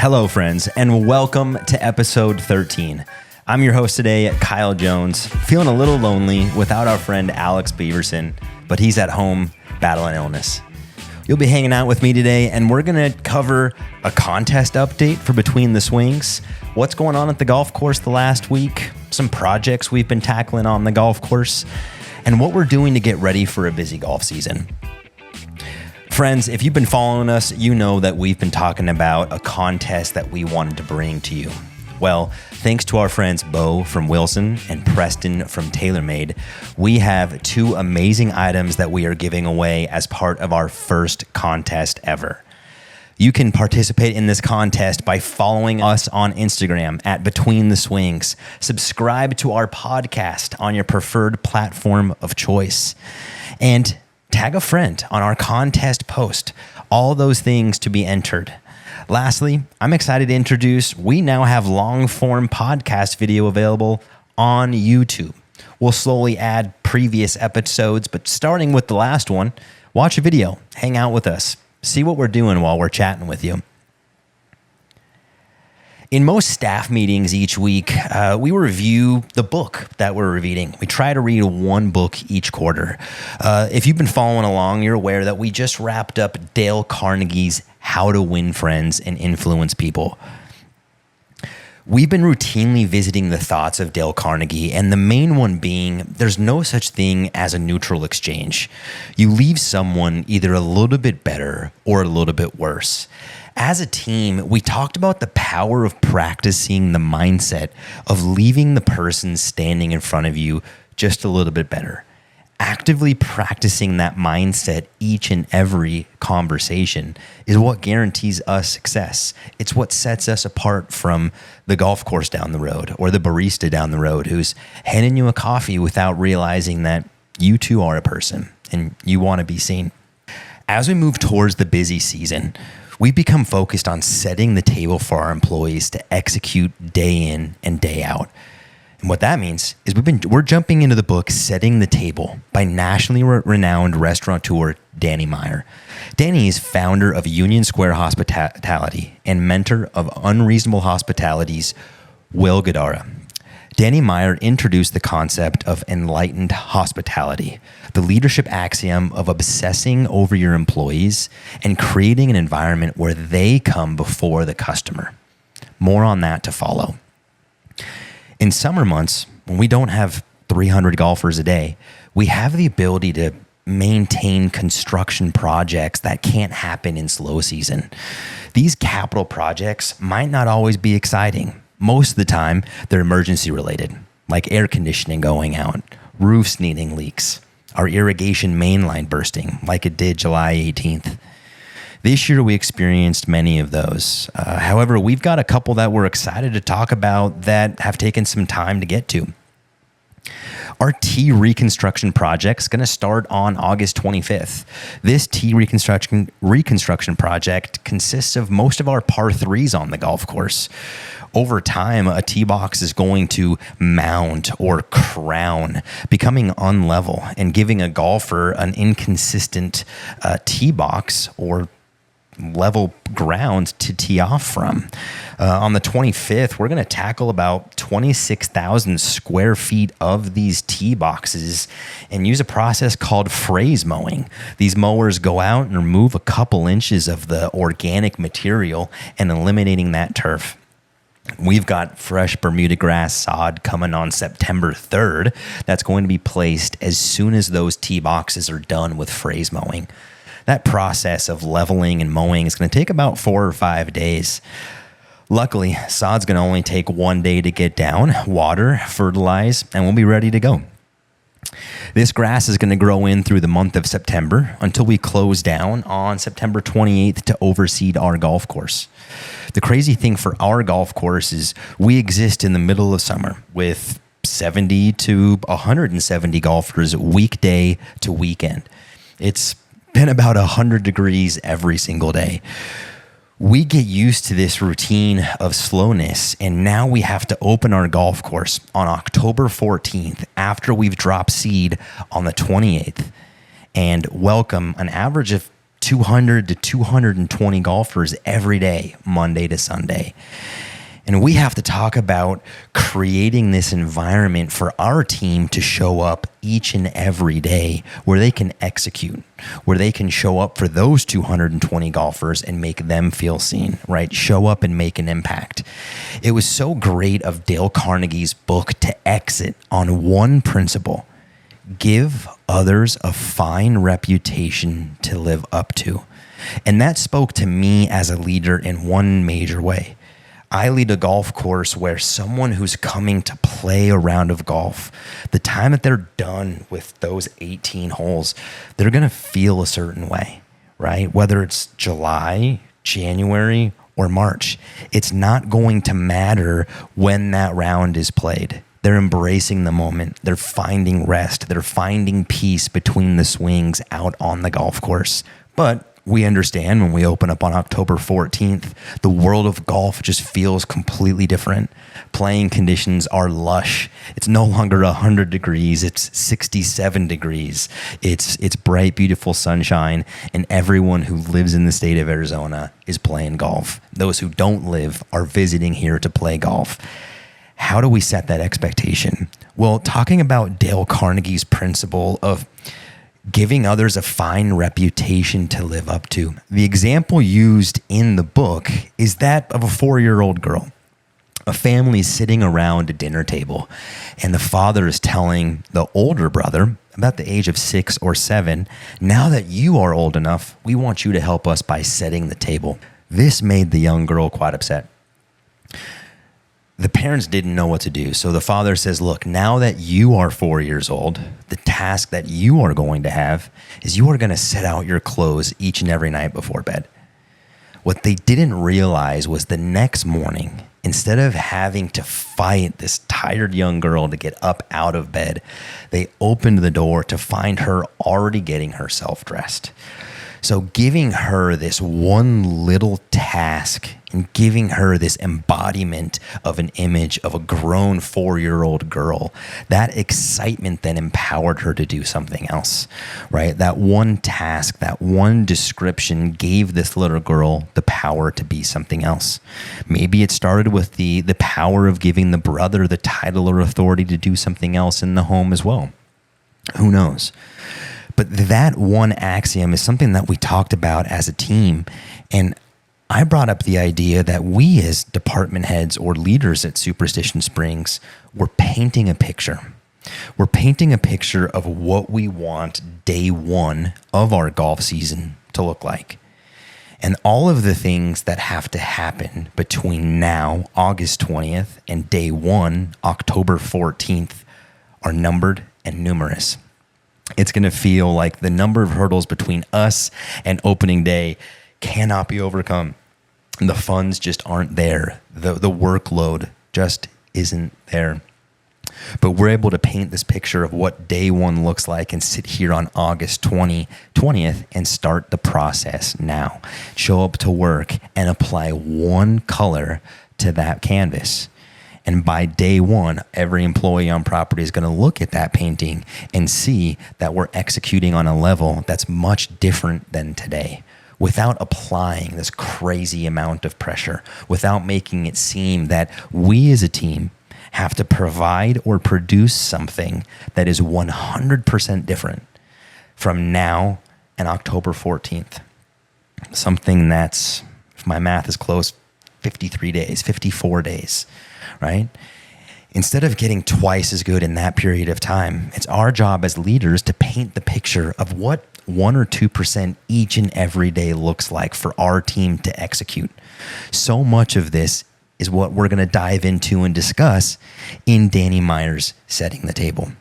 Hello, friends, and welcome to episode 13. I'm your host today, Kyle Jones, feeling a little lonely without our friend Alex Beaverson, but he's at home battling illness. You'll be hanging out with me today, and we're going to cover a contest update for Between the Swings, what's going on at the golf course the last week, some projects we've been tackling on the golf course, and what we're doing to get ready for a busy golf season. Friends, if you've been following us, you know that we've been talking about a contest that we wanted to bring to you. Well, thanks to our friends Bo from Wilson and Preston from Taylormade, we have two amazing items that we are giving away as part of our first contest ever. You can participate in this contest by following us on Instagram at Between the Swings. Subscribe to our podcast on your preferred platform of choice. And tag a friend on our contest post. All those things to be entered. Lastly, I'm excited to introduce, we now have long-form podcast video available on YouTube. We'll slowly add previous episodes, but starting with the last one, watch a video, hang out with us, see what we're doing while we're chatting with you. In most staff meetings each week, we review the book that we're reading. We try to read one book each quarter. If you've been following along, you're aware that we just wrapped up Dale Carnegie's How to Win Friends and Influence People. We've been routinely visiting the thoughts of Dale Carnegie, and the main one being there's no such thing as a neutral exchange. You leave someone either a little bit better or a little bit worse. As a team, we talked about the power of practicing the mindset of leaving the person standing in front of you just a little bit better. Actively practicing that mindset each and every conversation is what guarantees us success. It's what sets us apart from the golf course down the road or the barista down the road who's handing you a coffee without realizing that you too are a person and you want to be seen. As we move towards the busy season, we've become focused on setting the table for our employees to execute day in and day out. And what that means is we're jumping into the book Setting the Table by nationally renowned restaurateur Danny Meyer. Danny is founder of Union Square Hospitality and mentor of Unreasonable Hospitality's Will Guidara. Danny Meyer introduced the concept of Enlightened hospitality, the leadership axiom of obsessing over your employees and creating an environment where they come before the customer. More on that to follow. In summer months, when we don't have 300 golfers a day, we have the ability to maintain construction projects that can't happen in slow season. These capital projects might not always be exciting. Most of the time, they're emergency related, like air conditioning going out, roofs needing leaks, our irrigation main line bursting, like it did July 18th. This year, we experienced many of those. However, we've got a couple that we're excited to talk about that have taken some time to get to. Our tee reconstruction project is going to start on August 25th. This tee reconstruction project consists of most of our par threes on the golf course. Over time, a tee box is going to mound or crown, becoming unlevel and giving a golfer an inconsistent tee box or level ground to tee off from. On the 25th, we're going to tackle about 26,000 square feet of these tee boxes and use a process called phrase mowing. These mowers go out and remove a couple inches of the organic material and eliminating that turf. We've got fresh Bermuda grass sod coming on September 3rd. That's going to be placed as soon as those tee boxes are done with phrase mowing. That process of leveling and mowing is going to take about 4 or 5 days. Luckily, sod's going to only take 1 day to get down, water, fertilize, and we'll be ready to go. This grass is going to grow in through the month of September until we close down on September 28th to overseed our golf course. The crazy thing for our golf course is we exist in the middle of summer with 70 to 170 golfers weekday to weekend. It's been about 100 degrees every single day. We get used to this routine of slowness, and now we have to open our golf course on October 14th after we've dropped seed on the 28th and welcome an average of 200 to 220 golfers every day, Monday to Sunday. And we have to talk about creating this environment for our team to show up each and every day where they can execute, where they can show up for those 220 golfers and make them feel seen, right? Show up and make an impact. It was so great of Dale Carnegie's book to exit on one principle: give others a fine reputation to live up to. And that spoke to me as a leader in one major way. I lead a golf course where someone who's coming to play a round of golf, the time that they're done with those 18 holes, they're going to feel a certain way, right? Whether it's July, January, or March, it's not going to matter when that round is played. They're embracing the moment. They're finding rest. They're finding peace between the swings out on the golf course. But we understand when we open up on October 14th, the world of golf just feels completely different. Playing conditions are lush. It's no longer 100 degrees. It's 67 degrees. It's bright, beautiful sunshine, and everyone who lives in the state of Arizona is playing golf. Those who don't live are visiting here to play golf. How do we set that expectation? Well, talking about Dale Carnegie's principle of giving others a fine reputation to live up to. The example used in the book is that of a 4-year-old girl. A family is sitting around a dinner table, and the father is telling the older brother, about the age of 6 or 7, now that you are old enough, we want you to help us by setting the table. This made the young girl quite upset. The parents didn't know what to do. So the father says, look, now that you are 4 years old, the task that you are going to have is you are going to set out your clothes each and every night before bed. What they didn't realize was the next morning, instead of having to fight this tired young girl to get up out of bed, they opened the door to find her already getting herself dressed. So giving her this one little task and giving her this embodiment of an image of a grown 4-year-old girl, that excitement then empowered her to do something else, right? That one task, that one description gave this little girl the power to be something else. Maybe it started with the power of giving the brother the title or authority to do something else in the home as well. Who knows? But that one axiom is something that we talked about as a team. And I brought up the idea that we as department heads or leaders at Superstition Springs were painting a picture. We're painting a picture of what we want day one of our golf season to look like. And all of the things that have to happen between now, August 20th, and day one, October 14th, are numbered and numerous. It's going to feel like the number of hurdles between us and opening day cannot be overcome. The funds just aren't there. The workload just isn't there. But we're able to paint this picture of what day one looks like and sit here on August 20th and start the process now. Show up to work and apply one color to that canvas. And by day one, every employee on property is going to look at that painting and see that we're executing on a level that's much different than today, without applying this crazy amount of pressure, without making it seem that we as a team have to provide or produce something that is 100% different from now and October 14th. Something that's, if my math is close, 53 days, 54 days. Right? Instead of getting twice as good in that period of time, it's our job as leaders to paint the picture of what 1 or 2% each and every day looks like for our team to execute. So much of this is what we're going to dive into and discuss in Danny Meyer's Setting the Table.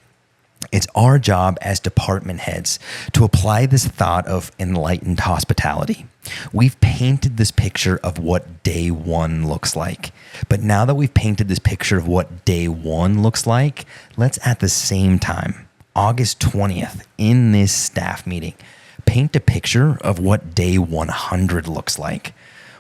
It's our job as department heads to apply this thought of enlightened hospitality. We've painted this picture of what day one looks like. But now that we've painted this picture of what day one looks like, let's at the same time, August 20th, in this staff meeting, paint a picture of what day 100 looks like.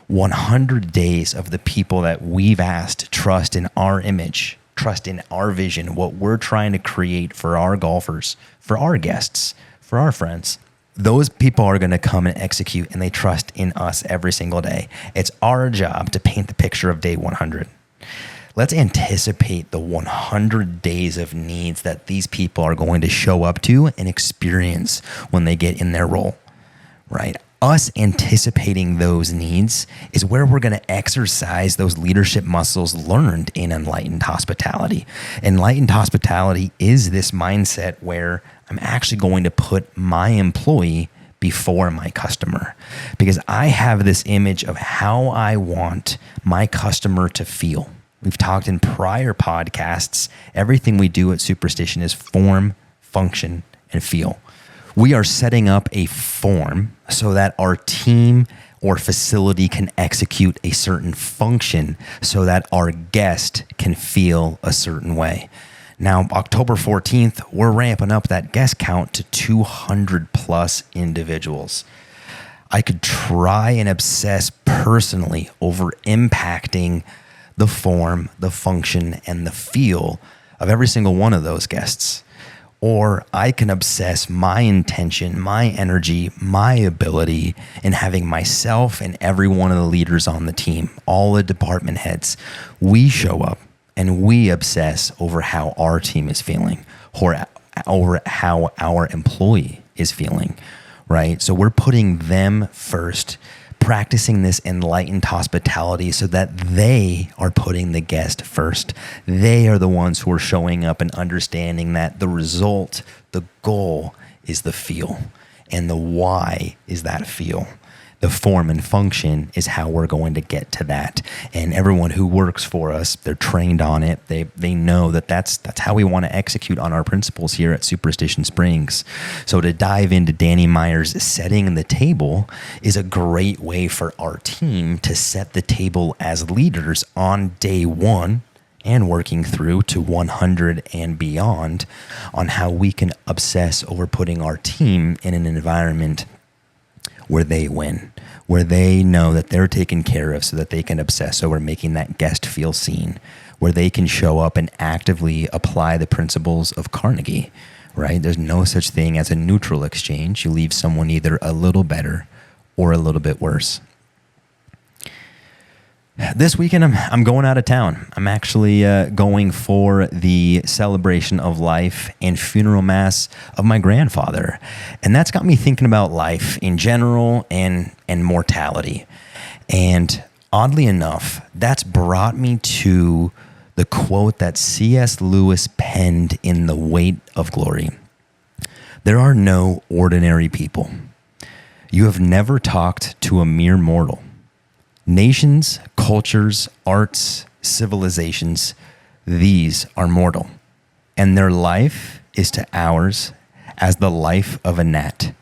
100 days of the people that we've asked to trust in our image, trust in our vision, what we're trying to create for our golfers, for our guests, for our friends. those people are going to come and execute, and they trust in us every single day. It's our job to paint the picture of day 100. Let's anticipate the 100 days of needs that these people are going to show up to and experience when they get in their role, right? Us anticipating those needs is where we're going to exercise those leadership muscles learned in Enlightened Hospitality. Enlightened Hospitality is this mindset where I'm actually going to put my employee before my customer, because I have this image of how I want my customer to feel. We've talked in prior podcasts, everything we do at Superstition is form, function, and feel. We are setting up a form so that our team or facility can execute a certain function so that our guest can feel a certain way. Now, October 14th, we're ramping up that guest count to 200 plus individuals. I could try and obsess personally over impacting the form, the function, and the feel of every single one of those guests. Or I can obsess my intention, my energy, my ability in having myself and every one of the leaders on the team, all the department heads, we show up and we obsess over how our team is feeling or over how our employee is feeling, right? So we're putting them first, practicing this enlightened hospitality so that they are putting the guest first. They are the ones who are showing up and understanding that the result, the goal is the feel, and the why is that feel. The form and function is how we're going to get to that. And everyone who works for us, they're trained on it. They know that that's how we want to execute on our principles here at Superstition Springs. So to dive into Danny Meyer's setting the table is a great way for our team to set the table as leaders on day one and working through to 100 and beyond on how we can obsess over putting our team in an environment where they win, where they know that they're taken care of so that they can obsess over making that guest feel seen, where they can show up and actively apply the principles of Carnegie, right? There's no such thing as a neutral exchange. You leave someone either a little better or a little bit worse. This weekend, I'm going out of town. I'm actually going for the celebration of life and funeral mass of my grandfather. And that's got me thinking about life in general and mortality. And oddly enough, that's brought me to the quote that C.S. Lewis penned in The Weight of Glory. There are no ordinary people. You have never talked to a mere mortal. Nations, cultures, arts, civilizations, these are mortal, and their life is to ours as the life of a gnat.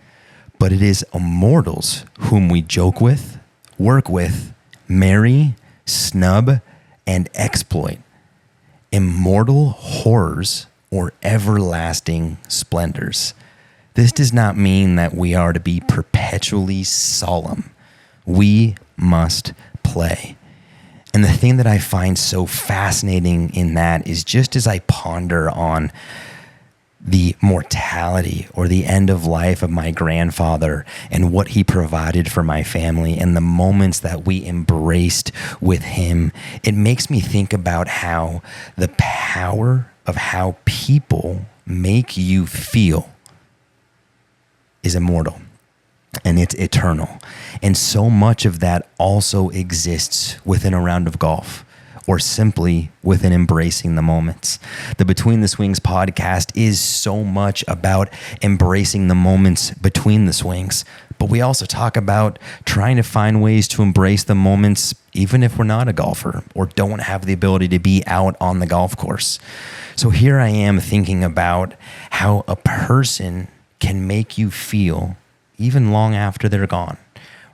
But it is immortals whom we joke with, work with, marry, snub, and exploit. Immortal horrors or everlasting splendors. This does not mean that we are to be perpetually solemn. We must play. And the thing that I find so fascinating in that is just as I ponder on the mortality or the end of life of my grandfather and what he provided for my family and the moments that we embraced with him, it makes me think about how the power of how people make you feel is immortal. And it's eternal. And so much of that also exists within a round of golf or simply within embracing the moments. The Between the Swings podcast is so much about embracing the moments between the swings. But we also talk about trying to find ways to embrace the moments even if we're not a golfer or don't have the ability to be out on the golf course. So here I am thinking about how a person can make you feel even long after they're gone,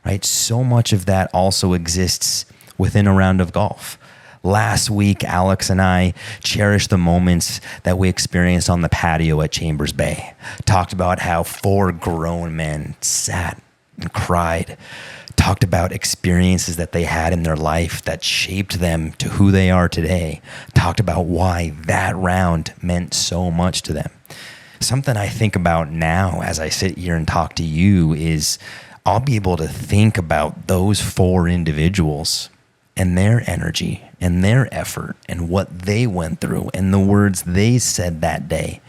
right? So much of that also exists within a round of golf. Last week, Alex and I cherished the moments that we experienced on the patio at Chambers Bay. Talked about how 4 grown men sat and cried. Talked about experiences that they had in their life that shaped them to who they are today. Talked about why that round meant so much to them. Something I think about now as I sit here and talk to you is I'll be able to think about those 4 individuals and their energy and their effort and what they went through and the words they said that day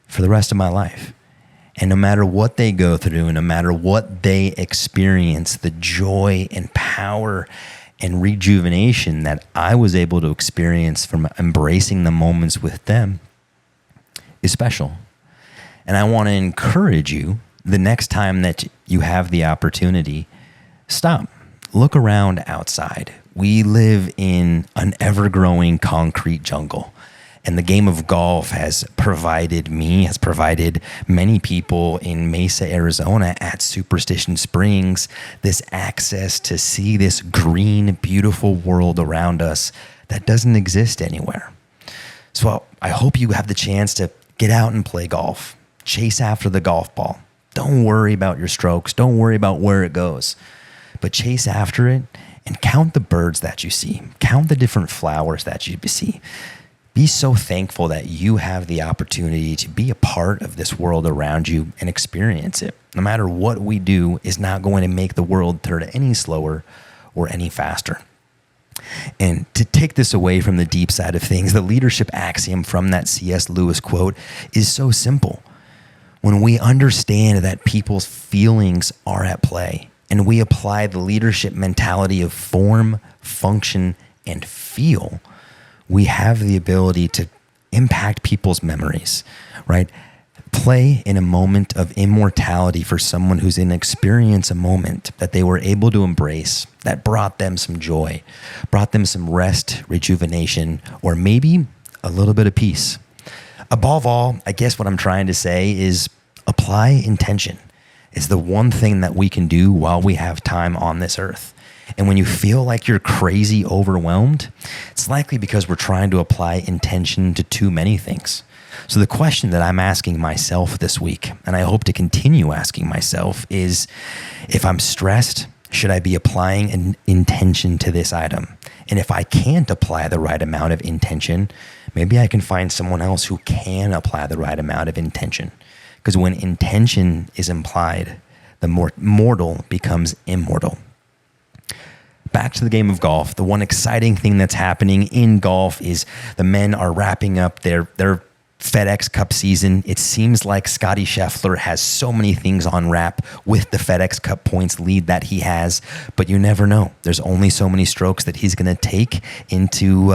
for the rest of my life. And no matter what they go through, no matter what they experience, the joy and power and rejuvenation that I was able to experience from embracing the moments with them is special. And I want to encourage you, the next time that you have the opportunity, stop. Look around outside. We live in an ever-growing concrete jungle. And the game of golf has provided many people in Mesa, Arizona at Superstition Springs this access to see this green, beautiful world around us that doesn't exist anywhere. So I hope you have the chance to get out and play golf. Chase after the golf ball. Don't worry about your strokes. Don't worry about where it goes. But chase after it and count the birds that you see. Count the different flowers that you see. Be so thankful that you have the opportunity to be a part of this world around you and experience it. No matter what we do is not going to make the world turn any slower or any faster. And to take this away from the deep side of things, the leadership axiom from that C.S. Lewis quote is so simple. When we understand that people's feelings are at play and we apply the leadership mentality of form, function, and feel, we have the ability to impact people's memories, right? Play in a moment of immortality for someone who's in experience a moment that they were able to embrace that brought them some joy, brought them some rest, rejuvenation, or maybe a little bit of peace. Above all, I guess what I'm trying to say is apply intention. It's the one thing that we can do while we have time on this earth. And when you feel like you're crazy overwhelmed, it's likely because we're trying to apply intention to too many things. So the question that I'm asking myself this week, and I hope to continue asking myself, is if I'm stressed, should I be applying an intention to this item? And if I can't apply the right amount of intention, maybe I can find someone else who can apply the right amount of intention. Because when intention is implied, the mortal becomes immortal. Back to the game of golf. The one exciting thing that's happening in golf is the men are wrapping up their FedEx Cup season. It seems like Scottie Scheffler has so many things on wrap with the FedEx Cup points lead that he has, but you never know. There's only so many strokes that he's going to take into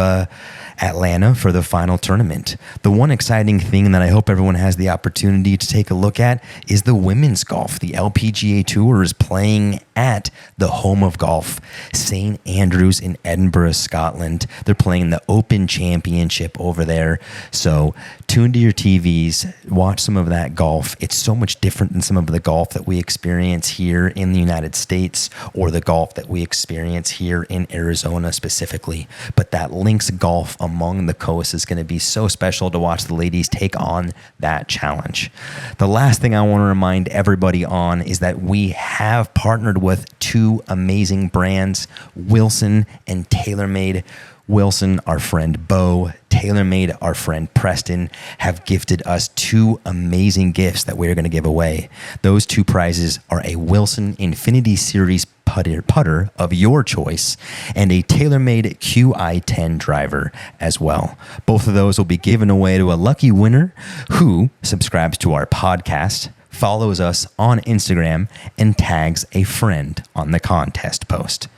Atlanta for the final tournament. The one exciting thing that I hope everyone has the opportunity to take a look at is the women's golf. The LPGA Tour is playing at the home of golf, St. Andrews in Edinburgh, Scotland. They're playing the Open Championship over there. So tune to your TVs, watch some of that golf. It's so much different than some of the golf that we experience here in the United States or the golf that we experience here in Arizona specifically. But that links golf among the coast is going to be so special to watch the ladies take on that challenge. The last thing I want to remind everybody on is that we have partnered with 2 amazing brands, Wilson and Taylormade. Wilson, our friend Bo, Taylormade, our friend Preston, have gifted us 2 amazing gifts that we're going to give away. Those 2 prizes are a Wilson Infinity Series putter of your choice and a Taylormade QI10 driver as well. Both of those will be given away to a lucky winner who subscribes to our podcast, follows us on Instagram, and tags a friend on the contest post.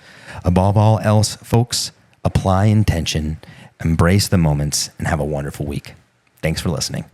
Above all else, folks, apply intention, embrace the moments, and have a wonderful week. Thanks for listening.